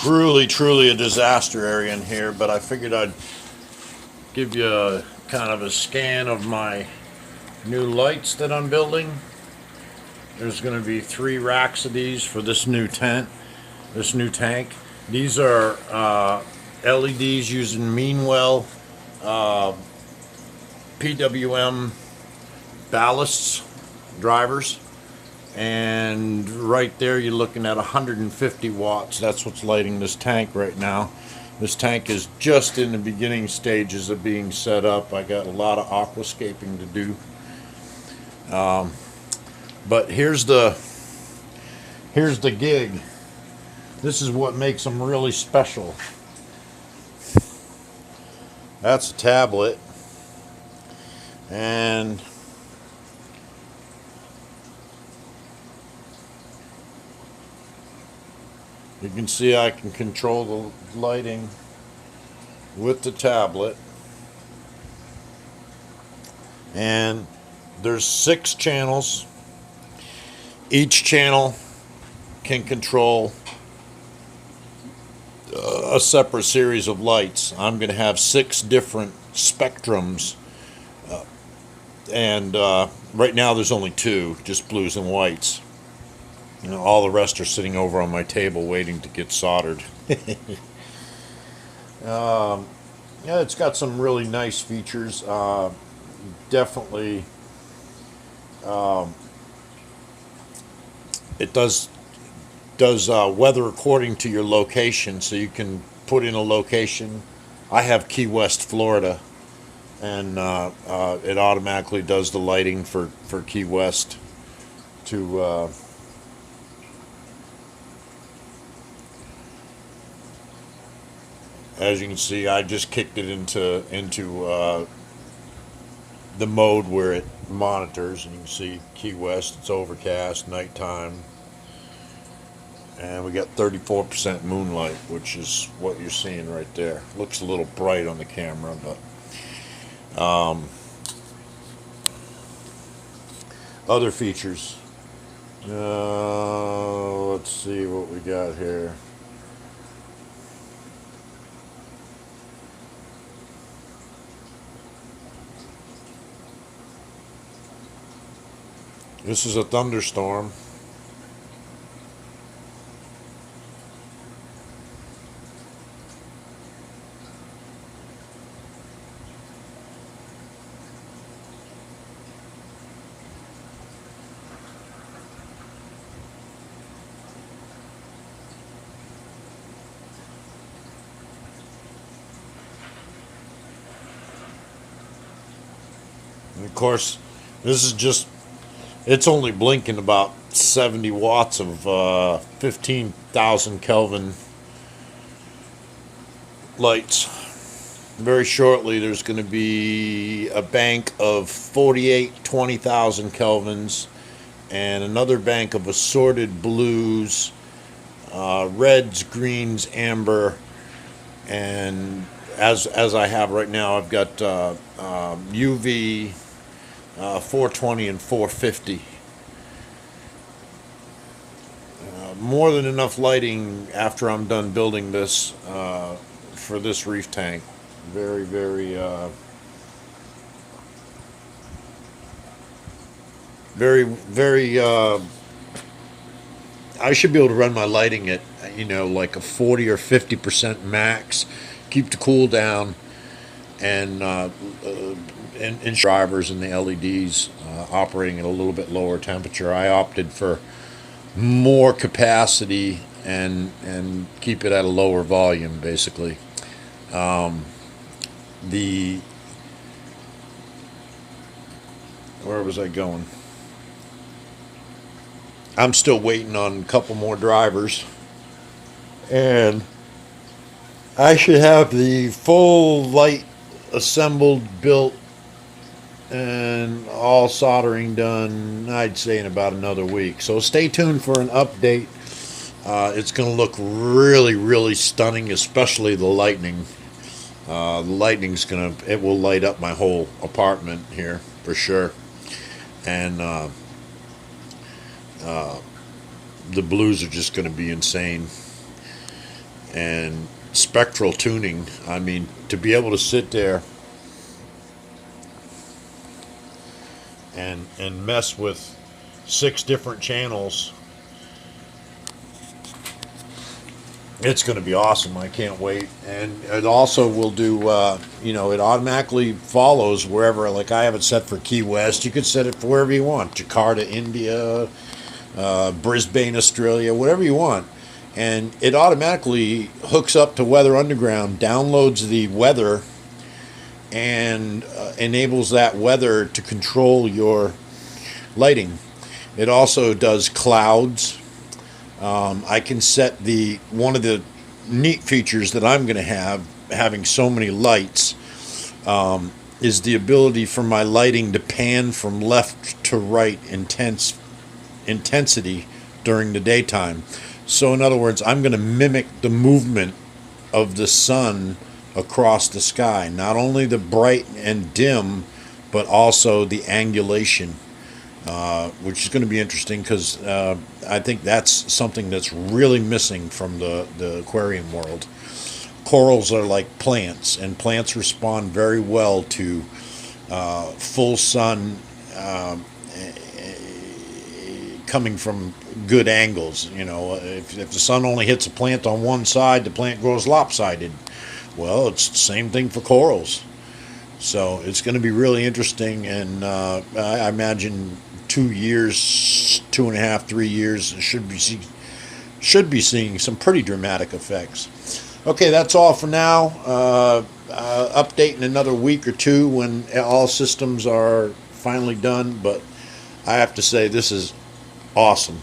truly a disaster area in here, but I figured I'd give you a kind of a scan of my new lights that I'm building. There's going to be 3 racks of these for this new tent, this new tank. These are LEDs using Meanwell PWM ballasts, drivers. And right there you're looking at 150 watts. That's what's lighting this tank right now. This tank is just in the beginning stages of being set up. I got a lot of aquascaping to do. But here's the gig. This is what makes them really special. That's a tablet. And you can see I can control the lighting with the tablet. And there's 6 channels. Each channel can control a separate series of lights. I'm going to have 6 different spectrums. And right now there's only 2, just blues and whites. You know, all the rest are sitting over on my table waiting to get soldered. Yeah, it's got some really nice features. Definitely, it does weather according to your location, so you can put in a location. I have Key West, Florida, and it automatically does the lighting for Key West to. As you can see, I just kicked it into the mode where it monitors, and you can see Key West. It's overcast, nighttime, and we got 34% moonlight, which is what you're seeing right there. Looks a little bright on the camera, but other features. Let's see what we got here. This is a thunderstorm. And of course, this is just, it's only blinking about 70 watts of 15,000 Kelvin lights. Very shortly, there's going to be a bank of 48 20,000 Kelvins and another bank of assorted blues, reds, greens, amber, and as I have right now, I've got UV, 420 and 450. More than enough lighting after I'm done building this for this reef tank. Very, very, very. I should be able to run my lighting at, you know, like a 40 or 50% max. Keep the cool down, and drivers and the LEDs operating at a little bit lower temperature. I opted for more capacity and keep it at a lower volume, basically. The Where was I going? I'm still waiting on a couple more drivers, and I should have the full light assembled, built, and all soldering done, I'd say, in about another week. So stay tuned for an update. It's going to look really, really stunning, especially the lightning. The lightning's it will light up my whole apartment here for sure. And the blues are just going to be insane. and spectral tuning. I mean, to be able to sit there and mess with 6 different channels, it's going to be awesome. I can't wait. And it also will do, it automatically follows wherever. Like, I have it set for Key West. You could set it for wherever you want. Jakarta, India, Brisbane, Australia, whatever you want. And it automatically hooks up to Weather Underground, downloads the weather, and enables that weather to control your lighting. It also does clouds. I can set one of the neat features that I'm going to have, having so many lights, is the ability for my lighting to pan from left to right intensity during the daytime. So in other words, I'm going to mimic the movement of the sun across the sky, not only the bright and dim, but also the angulation, which is going to be interesting because I think that's something that's really missing from the aquarium world. Corals are like plants, and plants respond very well to full sun coming from good angles. If the sun only hits a plant on one side, the plant grows lopsided. Well, it's the same thing for corals. So it's going to be really interesting, and I imagine 2 years, 2.5, 3 years, should be seeing some pretty dramatic effects. Okay, that's all for now. Update in another week or two when all systems are finally done, but I have to say this is awesome.